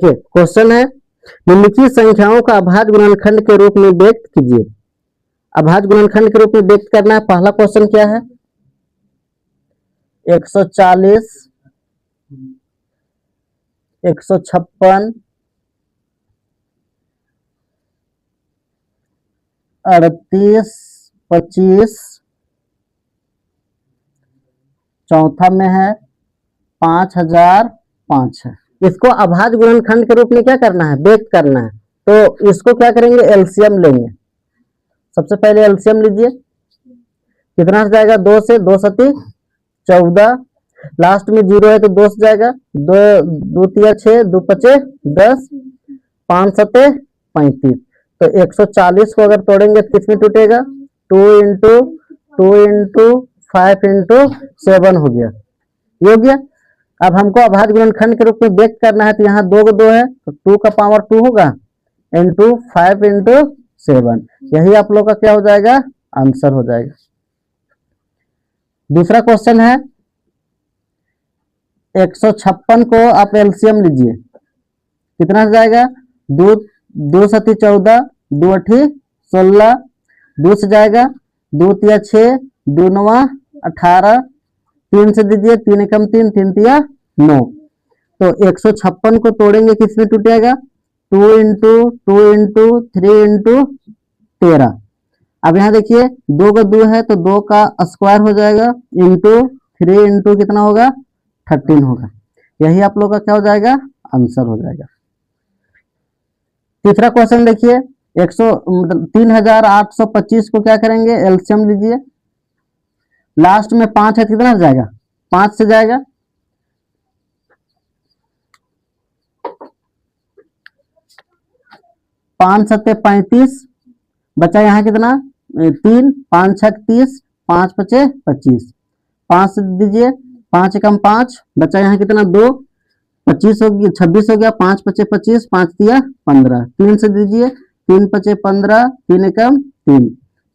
Question है, निम्नलिखित संख्याओं का अभाज्य गुणनखंड के रूप में व्यक्त कीजिए। अभाज्य गुणनखंड के रूप में व्यक्त करना है। पहला क्वेश्चन क्या है, 140, 156, 38, 25, चौथा में है 5005 है। इसको अभाज्य गुणनखंड के रूप में क्या करना है, व्यक्त करना है। तो इसको क्या करेंगे, एलसीएम लेंगे। सबसे पहले एलसीएम लीजिए, कितना से जाएगा, 2 से 2 सती 14, लास्ट में 0 है तो 2 से जाएगा, 2 तिया 6, 2 पचे 10, 5 सते 35। तो 140 को अगर तोड़ेंगे तो किसमें टूटेगा, 2 इंटू 2 इंटू 5 इंटू 7 हो गया, ये हो गया। अब हमको अभाज्य गुणनखंड के रूप में व्यक्त करना है, तो यहाँ 2 को 2 है तो 2 का पावर 2 होगा इंटू 5 इंटू 7, यही आप लोग का क्या हो जाएगा, आंसर हो जाएगा। दूसरा क्वेश्चन है, 156 को आप एलसीएम लीजिए, कितना से जाएगा, 2 सती 14, 2 अठी 16, 2 से जाएगा, 2 तिया 6, 2 नवा 18, 3 से दीजिए, 3 एकम 3, 3 तिया 9। तो 156 को तोड़ेंगे किसमें टूटेगा, 2 इंटू 2 इंटू 3 इंटू 13। अब यहाँ देखिए 2 का 2 है तो 2 का स्क्वायर हो जाएगा इंटू 3 इंटू कितना होगा, 13 होगा, यही आप लोग का क्या हो जाएगा, आंसर हो जाएगा। तीसरा क्वेश्चन देखिए, 3825 को क्या करेंगे, एलसीएम लीजिए, लास्ट में 5 है, कितना जाएगा, 5 से जाएगा, 5 सत्ते 35, बचा यहाँ कितना 3, 5 छक 30, 5 पचे 25, 5 से दीजिए, 5 एकम 5, बचा यहाँ कितना 2, 25 हो गया, 26 हो गया, 5 पचे 25, 5 दिया 15, 3 से दीजिए, 3 पचे 15, 3 एकम 3,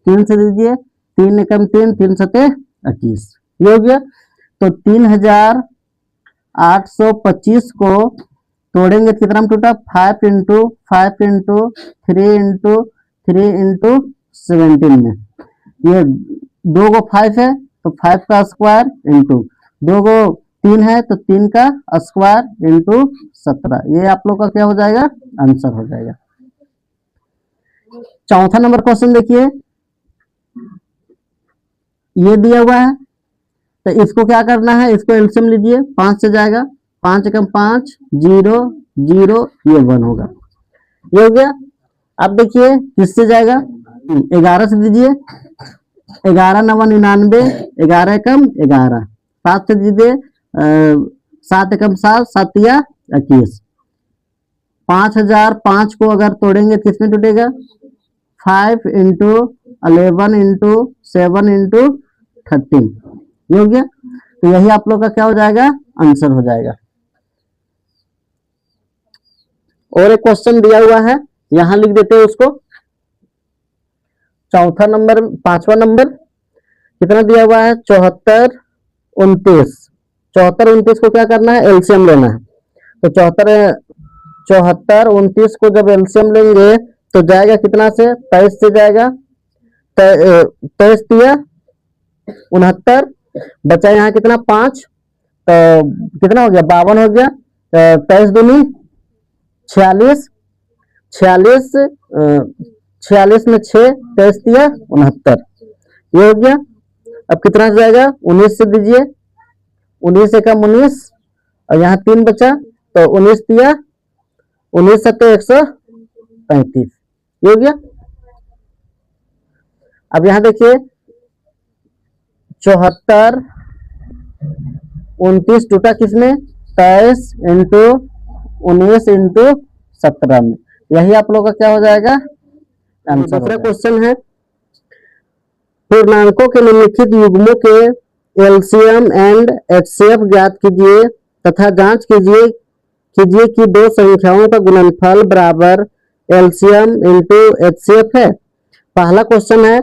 3 से दीजिए, 3 एकम 3, 3 सते 21, ये हो गया। तो 3825 को तोड़ेंगे कितना में टूटा, 5 इंटू 5 इंटू 3 इंटू 3 इंटू 17 में, ये 2 को 5 है तो 5 का स्क्वायर इंटू 2 को 3 है तो 3 का स्क्वायर इंटू 17, ये आप लोग का क्या हो जाएगा, आंसर हो जाएगा। चौथा नंबर क्वेश्चन देखिए, ये दिया हुआ है तो इसको क्या करना है, इसको एलसीएम लीजिए, 5 से जाएगा, 5 एकम 5, 0 0, ये 1 होगा, ये हो गया। अब देखिए किससे जाएगा, 11 से दीजिए, 11 9 99, 11 एकम 11, 7 से दीजिए, 7 एकम 7, 7 या 21, 5005 को अगर तोड़ेंगे किसमें टूटेगा, 5 इंटू 11 इंटू 7 इंटू 13, ये हो गया। तो यही आप लोग का क्या हो जाएगा, आंसर हो जाएगा। और एक क्वेश्चन दिया हुआ है, यहां लिख देते हैं उसको। चौथा नंबर, 5वां नंबर कितना दिया हुआ है, 74 29, 74 29 को क्या करना है, एलसीएम लेना है। तो 74 29 को जब एलसीएम लेंगे तो जाएगा कितना से, 23 से जाएगा, 23 दिया 69, बचा यहाँ कितना 5, तो कितना हो गया, 52 हो गया, 23 दूनी 46, 46 46 में 6, 23 दिया 69, ये हो गया। अब कितना जाएगा, 19 से दीजिए, 19 एकम 19, और यहाँ 3 बचा तो 19 दिया 19 सत्ते 135, ये हो गया। अब यहाँ देखिए 74 29 टूटा किसमें, 23 इंटू 19 इंटू 17 में, यही आप लोग का क्या हो जाएगा, आंसर। दूसरा क्वेश्चन है, पूर्णांकों के निम्नलिखित युग्मों के एलसीएम एंड एचसीएफ ज्ञात कीजिए तथा जांच कीजिए कि दो संख्याओं का गुणनफल बराबर एलसीएम इंटू एचसीएफ है। पहला क्वेश्चन है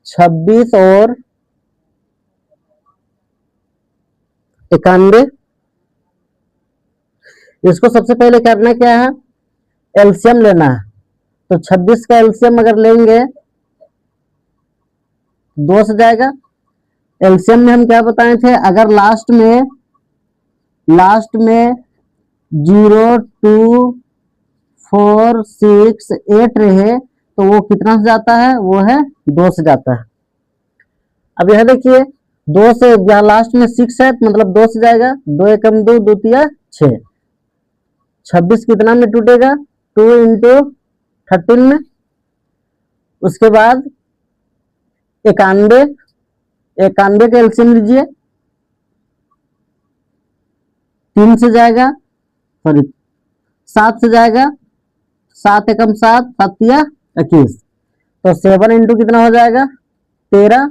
26 और 91, इसको सबसे पहले करना क्या है, एलसीएम लेना है। तो 26 का एलसीएम अगर लेंगे 2 से जाएगा। एलसीएम में हम क्या बताए थे, अगर लास्ट में 0 2 4 6 8 रहे तो वो कितना से जाता है, वो है 2 से जाता है। अब यह देखिए 2 से, यहाँ लास्ट में 6 है मतलब 2 से जाएगा। 2 एकम 2, 2 तिया 6। 26 कितना में टूटेगा, 2 इंटू 13 में। उसके बाद 91, 91 का एलसीएम लीजिए, 3 से जाएगा, सॉरी 7 से जाएगा। 7 एकम 7, 7 तिया 21। तो 7 इंटू कितना हो जाएगा, 13।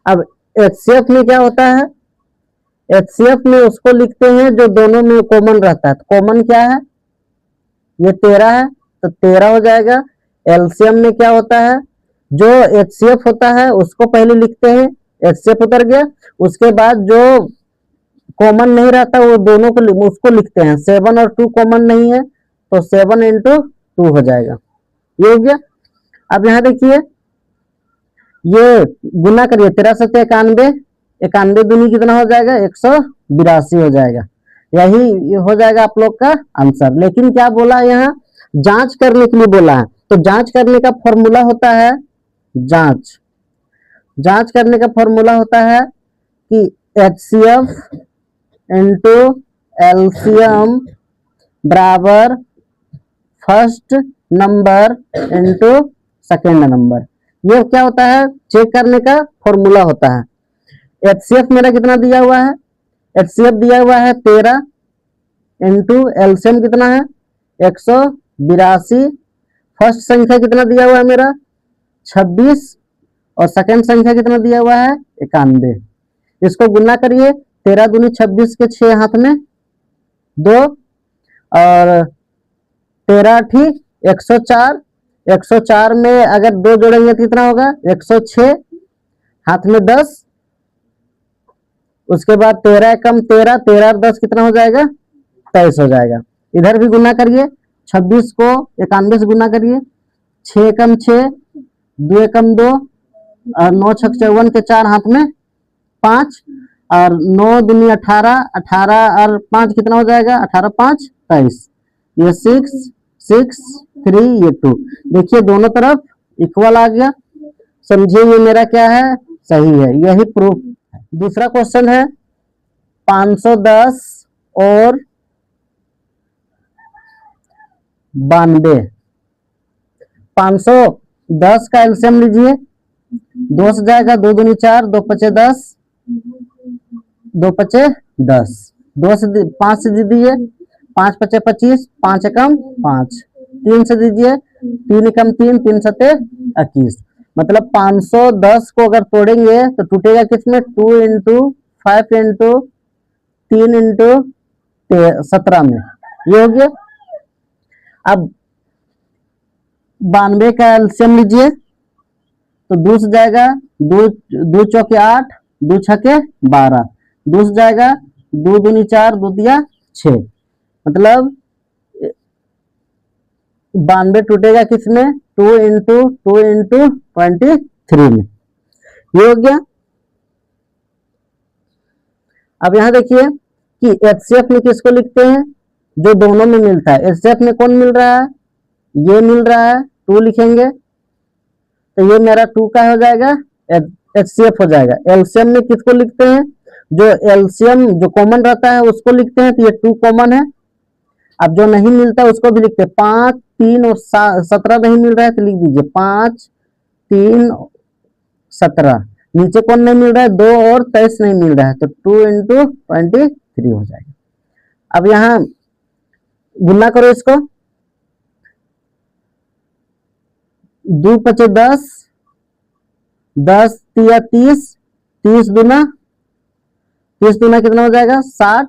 अब एचसीएफ में क्या होता है, एचसीएफ में उसको लिखते हैं जो दोनों में कॉमन रहता है। तो कॉमन क्या है, ये 13 है तो 13 हो जाएगा। एलसीएम में क्या होता है, जो एचसीएफ होता है उसको पहले लिखते हैं, एचसीएफ उतर गया, उसके बाद जो कॉमन नहीं रहता वो दोनों को उसको लिखते हैं। 7 और 2 कॉमन नहीं है तो 7 इंटू 2 हो जाएगा, ये हो गया। अब यहाँ देखिए ये गुना करिए, 13 7 91, 91 दूनी कितना हो जाएगा, 182 हो जाएगा। यही हो जाएगा आप लोग का आंसर। लेकिन क्या बोला यहाँ, जांच करने के लिए बोला है। तो जांच करने का फॉर्मूला होता है, जांच करने का फॉर्मूला होता है कि एचसीएफ इंटू एलसीएम बराबर first number into second number. ये क्या होता है, चेक करने का फॉर्मूला होता है। एचसीएफ मेरा कितना दिया हुआ है, एचसीएफ दिया हुआ है 13 इंटू एलसीएम कितना है 182। फर्स्ट संख्या कितना दिया हुआ है मेरा 26 और सेकंड संख्या कितना दिया हुआ है 91। इसको गुना करिए, 13 दूनी 26 के 6 हाथ में 2 और 13 ठीक 104। 104 में अगर 2 जोड़ेंगे तो कितना होगा 106, हाथ में 10। उसके बाद 13 कम 13, 13 और 10 कितना हो जाएगा 23 हो जाएगा। इधर भी गुना करिए, 26 को 91 से गुना करिए, 6 कम 6, 2 कम 2 और 9 6 54 के 4 हाथ में 5 और 9 दूनी 18, 18 और 5 कितना हो जाएगा 18 5 23। ये 6 6 3 ये 2। देखिए दोनों तरफ इक्वल आ गया, समझिए ये मेरा क्या है सही है, यही प्रूफ। दूसरा क्वेश्चन है 510 और 92। 510 का एलसीएम लीजिए, 2 से जाएगा, 2 दूनी 4, 2 पचे 10, 2 पचे 10, 2 से 5 से दीजिए, 5 पचे 25, 5 एकम 5, 3 से दीजिए, 3 एकम 3, 3 सते 21। मतलब 510 को अगर तोड़ेंगे तो टूटेगा किसमें 2 इंटू 5 इंटू 3 इंटू 17 में, ये हो गया। अब 92 का एलसीएम लीजिए, तो 2 से जाएगा, 2 चौके 8, 2 छके 12, 2 से जाएगा, 2 दूनी 4, 2 दिया 6। मतलब 92 टूटेगा किसमें 2 इंटू 23 में, ये हो गया। अब यहां देखिए कि एचसीएफ में किसको लिखते हैं, जो दोनों में मिलता है। एचसीएफ में कौन मिल रहा है, ये मिल रहा है, 2 लिखेंगे तो ये मेरा 2 का हो जाएगा, एचसीएफ हो जाएगा। एलसीएम में किसको लिखते हैं, जो एलसीएम जो कॉमन रहता है उसको लिखते हैं, तो ये 2 कॉमन है। अब जो नहीं मिलता उसको भी लिखते हैं, 5 3 और 17 नहीं मिल रहा है तो लिख दीजिए 5 3 17। नीचे कौन नहीं मिल रहा है 2 और 23 नहीं मिल रहा है, तो 2 इंटू 23 हो जाएगा। अब यहाँ गुना करो इसको, 2 पचे 10, 10 तिया 30, 30 दूना कितना हो जाएगा 60।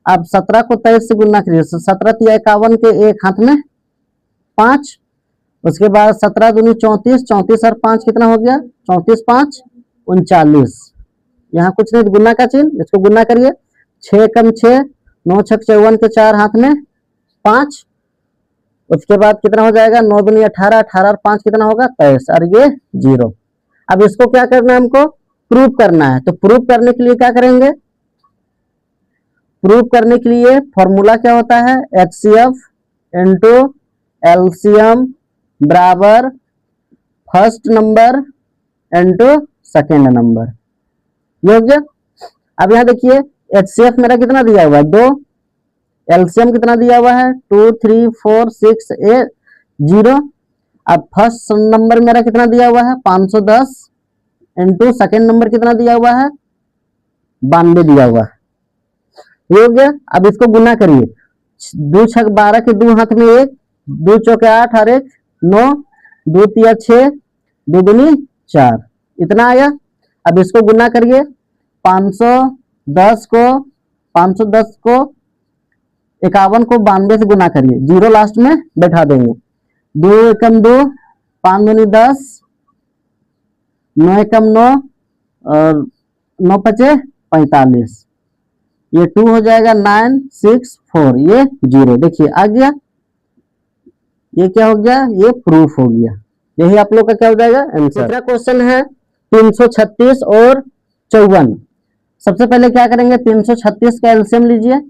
अब 17 को 23 से गुना करिए, 17 तिया 51 के 1 हाथ में 5। उसके बाद 17 दूनी 34, 34 और 5 कितना हो गया 34 5 39। यहाँ कुछ नहीं गुना का चिन्ह, इसको गुना करिए, 6 कम 6, 9 छक 54 के 4 हाथ में 5। उसके बाद कितना हो जाएगा, 9 दूनी 18, 18 और 5 कितना होगा 23, और ये 0। अब इसको क्या करना है, हमको प्रूव करना है। तो प्रूव करने के लिए क्या करेंगे, प्रूव करने के लिए फॉर्मूला क्या होता है, HCF इंटू एलसीएम बराबर first number into second number. ये हो गया। अब यहाँ देखिए HCF मेरा कितना दिया हुआ है 2, एलसीएम कितना दिया हुआ है 2 3 4 6 8 0। अब फर्स्ट नंबर मेरा कितना दिया हुआ है 510 इंटू सेकेंड नंबर कितना दिया हुआ है 92 दिया हुआ है। ये हो गया। अब इसको गुना करिए, 2 छक 12 के 2 हाथ में 1, 2 चौके 8 और 1 9, 2 तिया 6, 2 दूनी 4, इतना आया। अब इसको गुना करिए, 510 को 51 को 92 से गुना करिए, 0 लास्ट में बैठा देंगे। 2 एकम 2, 5 दूनी 10, 9 एकम 9 और 9 पचे 45, ये 2 हो जाएगा 9 6 4, ये 0। देखिए आ गया, ये क्या हो गया, ये प्रूफ हो गया। यही आप लोग का क्या हो जाएगा आंसर। दूसरा क्वेश्चन है 336 और 54। सबसे पहले क्या करेंगे, 336 का एलसीएम लीजिए,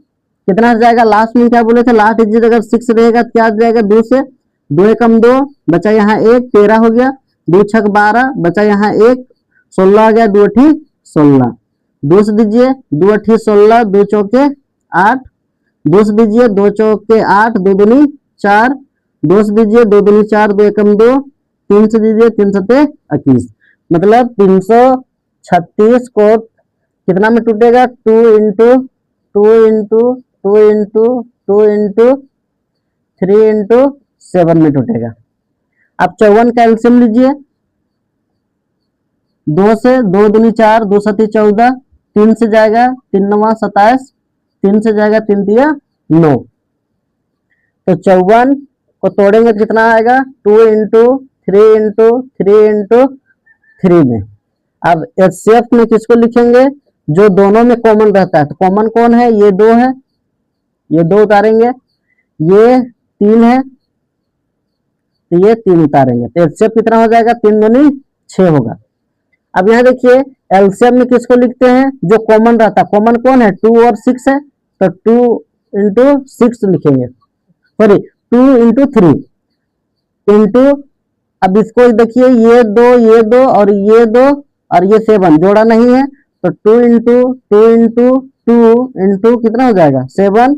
कितना आ जाएगा, लास्ट में क्या बोले थे, लास्ट डिजिट अगर 6 रहेगा क्या आ जाएगा 2 से, 2 एकम 2 बचा यहाँ 1, 13 हो गया, 2 छक 12 बचा यहाँ 1, 16 आ गया, 2 अठी 16, 2 से दीजिए, 2 अठी 16, 2 चौके 8, 2 से दीजिए, 2 चौके 8, 2 दूनी 4, 2 से दीजिए, 2 दूनी 4, 2 एकम 2, 3 से दीजिए, 3 सते 21। मतलब 336 को कितना में टूटेगा, 2 into 2 into 2 into 2 into 3 into 7 में टूटेगा। अब 54 का एलसीएम लीजिए, 2 से 2 दूनी 4, 2 सती 14, 3 से जाएगा 3 9 27, 3 से जाएगा 3 दिया 9। तो 54 को तोड़ेंगे तो कितना आएगा, 2 इंटू 3 इंटू 3 इंटू 3 में। अब HCF में किसको लिखेंगे, जो दोनों में कॉमन रहता है। तो कॉमन कौन है, ये 2 है, ये 2 उतारेंगे, ये 3 है तो ये 3 उतारेंगे, तो HCF कितना हो जाएगा, 3 दूनी 6 होगा। अब यहाँ देखिए एलसीएम में किसको लिखते हैं, जो कॉमन रहता है। कॉमन कौन है, 2 और 6 है, तो 2 इंटू 6 लिखेंगे, सॉरी 2 इंटू 3 इंटू, अब इसको देखिए ये 2 और ये 2 और ये 7 जोड़ा नहीं है, तो 2 इंटू 2 इंटू 2 इंटू कितना हो जाएगा 7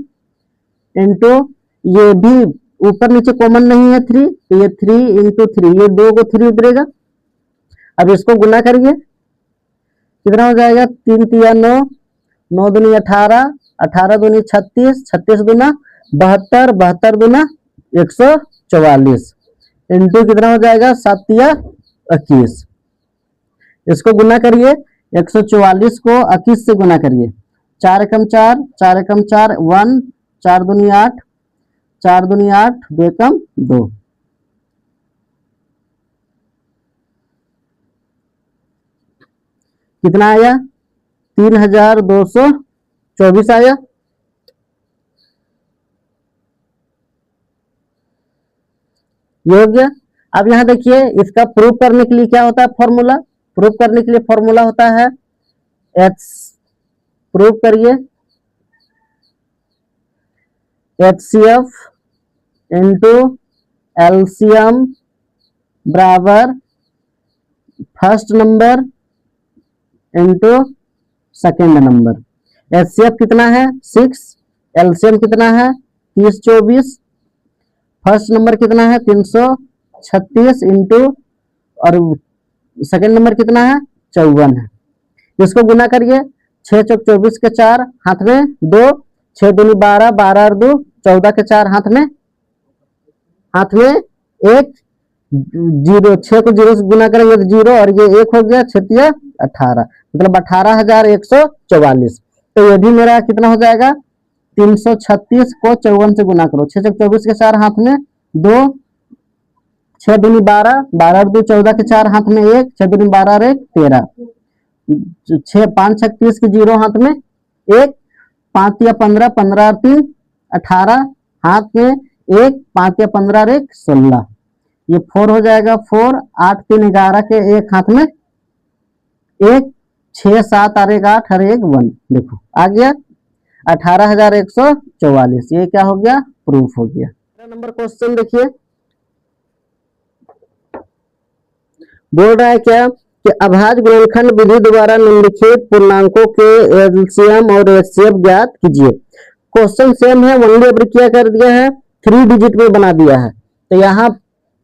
इंटू, ये भी ऊपर नीचे कॉमन नहीं है 3, तो ये 3 इंटू 3, ये 2 को 3 उतरेगा। अब इसको गुना करिए, कितना हो जाएगा, 3 तिया 9, 9 दूनी 18, 18 दूनी 36, 36 दूना 72, 72 दूना 144 इंटू कितना हो जाएगा 7 तिया 21। इसको गुना करिए, 144 को 21 से गुना करिए, 4 एकम 4, 4 एकम 4 1, 4 दूनी 8, 4 दूनी 8, 2 एकम 2, कितना आया 3224 आया। ये हो गया। अब यहाँ देखिए इसका प्रूफ करने के लिए क्या होता है फॉर्मूला, प्रूफ करने के लिए फॉर्मूला होता है एच, प्रूफ करिए HCF इंटू एलसीएम बराबर first number into second number. HCF कितना है 6, एलसीएम कितना है 30 24, फर्स्ट नंबर कितना है 336 इंटू, और सेकेंड नंबर कितना है 54 है। इसको गुना करिए, 6 चौक 24 के 4 हाथ में 2, 6 दूनी 12, 12 और 2 14 के 4 हाथ में 1, 0, 6 को 0 से गुना करेंगे तो 0, और ये 1 हो गया, 6 तिया 18, मतलब 18144। तो ये भी मेरा कितना हो जाएगा, 336 को 54 से गुना करो, 6 चौक 24 के 4 हाथ में 2, 6 दूनी 12, 12 और 2 14 के 4 हाथ में 1, 6 दूनी 12 और 1 13, 6 5 छक 30 के 0 हाथ में 1, 5 या 15, 15 और 3 18, हाथ में 1, 5 या 15 और 1 16, ये 4 हो जाएगा 4, 8 3 11 के एक हाथ में 1, 6 7 और 1 8 और 1 1, देखो आ गया 18,144, ये क्या हो गया, प्रूफ हो गया। नंबर क्वेश्चन देखिए, बोल रहा है क्या कि अभाज्य गुणनखंड विधि द्वारा निम्नलिखित पूर्णांकों के एलसीएम और एचसीएफ ज्ञात कीजिए। क्वेश्चन सेम है, ओनली अब क्या कर दिया है, 3 डिजिट में बना दिया है। तो यहाँ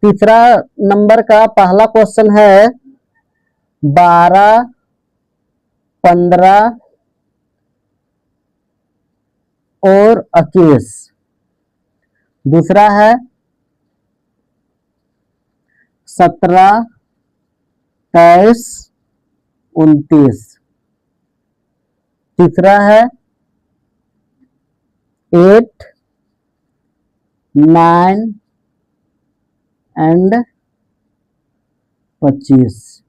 तीसरा नंबर का पहला क्वेश्चन है 12, 15 और 21, दूसरा है 17, 23, 29, तीसरा है 8, 9 एंड 25,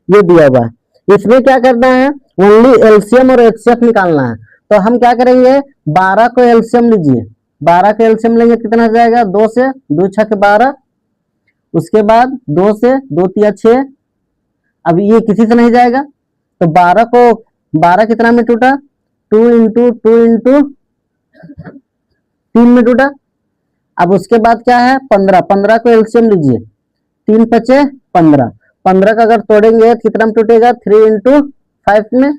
ये दिया हुआ है। इसमें क्या करना है, ओनली एलसीएम और एचसीएफ निकालना है। तो हम क्या करेंगे, 12 को एलसीएम लीजिए, 12 का एलसीएम लेंगे कितना हो जाएगा, 2 से 2 6 के 12, उसके बाद 2 से 2 3 6, अब ये किसी से नहीं जाएगा, तो 12 को 12 कितना में टूटा, 2 इंटू 2 इंटू 3 में टूटा। अब उसके बाद क्या है 15, 15 को एलसीएम लीजिए, 3 5 15, 15 का अगर तोड़ेंगे तो कितना में टूटेगा, 3 इंटू 5 में।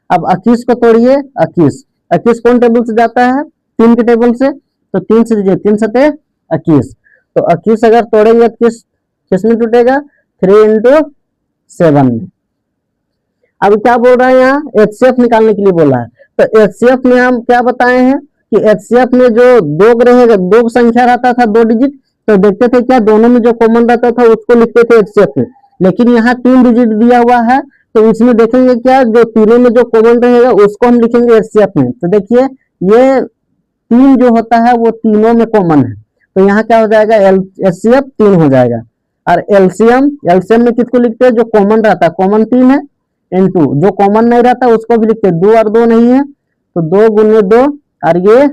अब 21 को तोड़िए, 21, 21 कौन टेबल से जाता है, 3 के टेबल से, तो 3 से दीजिए, 3 7 21, तो 21 अगर तोड़ेंगे तो किस में टूटेगा, 3 इंटू 7 में। अब क्या बोल रहा है यहाँ, एचसीएफ निकालने के लिए बोला है। तो एचसीएफ में हम क्या बताए हैं कि एचसीएफ में जो दो रहेगा, दो संख्या रहता था 2 डिजिट, तो देखते थे क्या दोनों में जो कॉमन रहता था उसको लिखते थे एचसीएफ में, लेकिन यहाँ 3 डिजिट दिया हुआ है, तो इसमें देखेंगे क्या जो तीनों में जो कॉमन रहेगा उसको हम लिखेंगे एचसीएफ में। तो देखिए ये 3 जो होता है वो तीनों में कॉमन है, तो यहाँ क्या हो जाएगा, एचसीएफ 3 हो जाएगा। और एलसीएम, एलसीएम में किसको लिखते हैं, जो कॉमन रहता है, कॉमन 3 है, इनटू जो कॉमन नहीं रहता उसको भी लिखते हैं, 2 और 2 नहीं है तो 2 गुने 2, और ये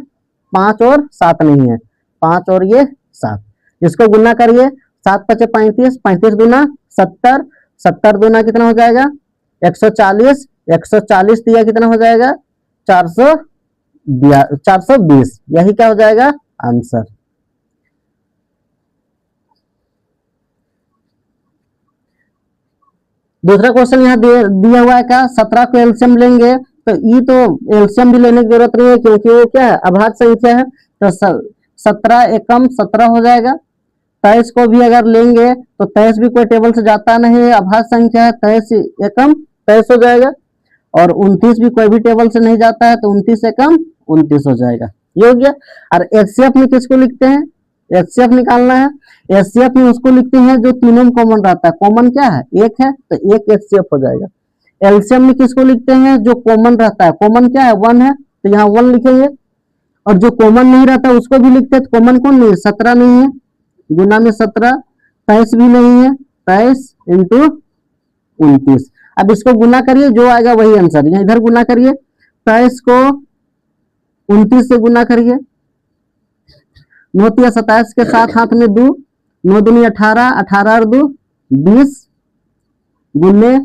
5 और 7 नहीं है, 5 और ये 7, इसको गुना करिए, 7 5 35, 35 गुना 70, 70 गुना कितना हो जाएगा, 140, 140 दिया कितना हो जाएगा, 420, यही क्या हो जाएगा आंसर। दूसरा क्वेश्चन यहाँ दिया हुआ है क्या, 17 को एलसीएम लेंगे, तो ये तो एलसीएम भी लेने की जरूरत नहीं है क्योंकि वो क्या है, अभाज्य संख्या है, तो 17 एकम 17 हो जाएगा। 23 को भी अगर लेंगे तो 23 भी कोई टेबल से जाता नहीं है, अभाज्य संख्या है, 23 एकम 23 हो जाएगा। और 29 भी कोई भी टेबल से नहीं जाता है, तो 29 एकम 29 हो जाएगा, ये हो गया। और एचसीएफ में किसको लिखते हैं, एचसीएफ निकालना है, एचसीएफ में उसको लिखते हैं जो तीनों में कॉमन रहता है, कॉमन क्या है, 1 है, तो 1 एचसीएफ हो जाएगा। एलसीएम में किसको लिखते हैं, जो कॉमन रहता है, कॉमन क्या है, 1 है, तो यहाँ 1 लिखेंगे। और जो कॉमन नहीं रहता उसको भी लिखते हैं, तो कॉमन कौन नहीं है, 17 नहीं है, गुना में 17, 23 भी नहीं है, 23 इंटू 29। अब इसको गुना करिए, जो आएगा वही आंसर, यहाँ इधर गुना करिए, 23 को 29 से गुना करिए, 9 तिया 27 के साथ हाथ में 2, 9 दूनी 18, 18 और 2 20, गुने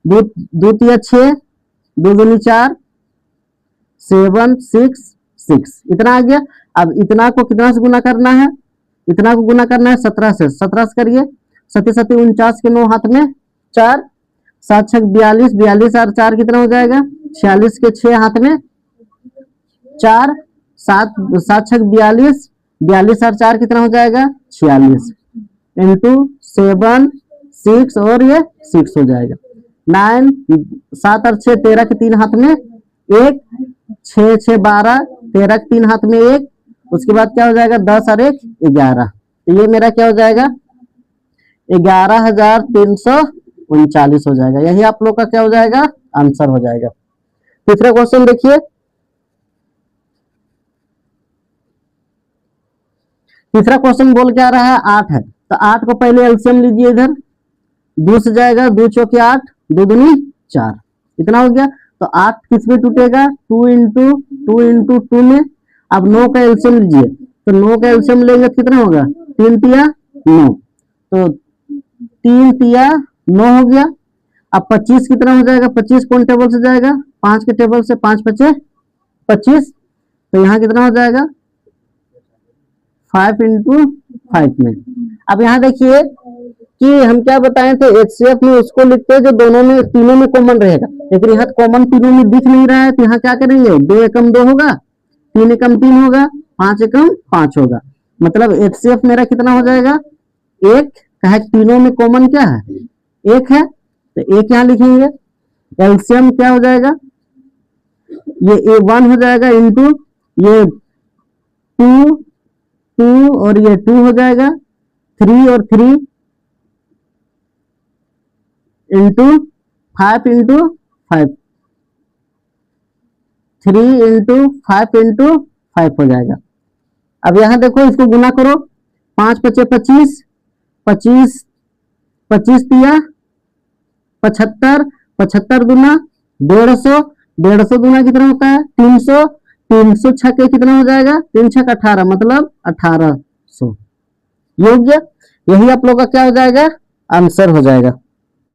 2 तिया 6, 2 दूनी 4, 7 6 6, इतना आ गया। अब इतना को कितना से गुना करना है, इतना को गुना करना है 17 से, 17 से करिए, 7 7 49 के 9 हाथ में 4, 7 6 42, 42 और 4 कितना हो जाएगा, 46 के 6 हाथ में 4, 7 7 6 42, 42 और 4 कितना हो जाएगा, 46, इंटू 7 6 और ये 6 हो जाएगा, 9 7 और 6 13 के 3 हाथ में 1, 6 6 12, 13 के 3 हाथ में 1, उसके बाद क्या हो जाएगा, 10 और 1 11, तो ये मेरा क्या हो जाएगा, 11,339 हो जाएगा, यही आप लोग का क्या हो जाएगा, आंसर हो जाएगा। तीसरा क्वेश्चन देखिए, तीसरा क्वेश्चन बोल क्या रहा है, 8 है, तो 8 को पहले एलसीएम लीजिए, इधर 2 से जाएगा, 2 चौके 8, 2 दूनी 4, इतना हो गया। तो 8 किस में टूटेगा, 2 में। अब 9 का एलसीएम लीजिए, तो 9 का एलसीएम लेंगे तो कितना होगा, 3 तिया 9, तो 3 तिया 9 हो गया। अब 25 कितना हो जाएगा, 25 कौन टेबल से जाएगा, 5 के टेबल से, 5 5 25, तो यहाँ कितना हो जाएगा 5 × 5 में। अब यहाँ देखिए कि हम क्या बताए थे, एचसीएफ में उसको लिखते हैं जो दोनों में, तीनों में कॉमन रहेगा, लेकिन यहाँ कॉमन तीनों में दिख नहीं रहा है, तो यहाँ क्या करेंगे, 2 एकम 2 होगा, 3 एकम 3 होगा, 5 एकम 5 होगा। मतलब एचसीएफ मेरा कितना हो जाएगा, 1, कहे तीनों में कॉमन क्या है, 1 है, तो 1 यहाँ लिखेंगे। एलसीएम क्या हो जाएगा, ये 1 हो जाएगा इंटू ये 2 और ये 2 हो जाएगा, 3 और 3 इंटू 5 × 5, 3 × 5 × 5 हो जाएगा। अब यहाँ देखो इसको गुना करो, 5 5 25, 25 25 तिया 75, 75 दूना 150, 150 दूना कितना होता है, 300, 300 छके कितना हो जाएगा, 3 छक 18, मतलब 1800 योग्य। यही आप लोग का क्या हो जाएगा, आंसर हो जाएगा।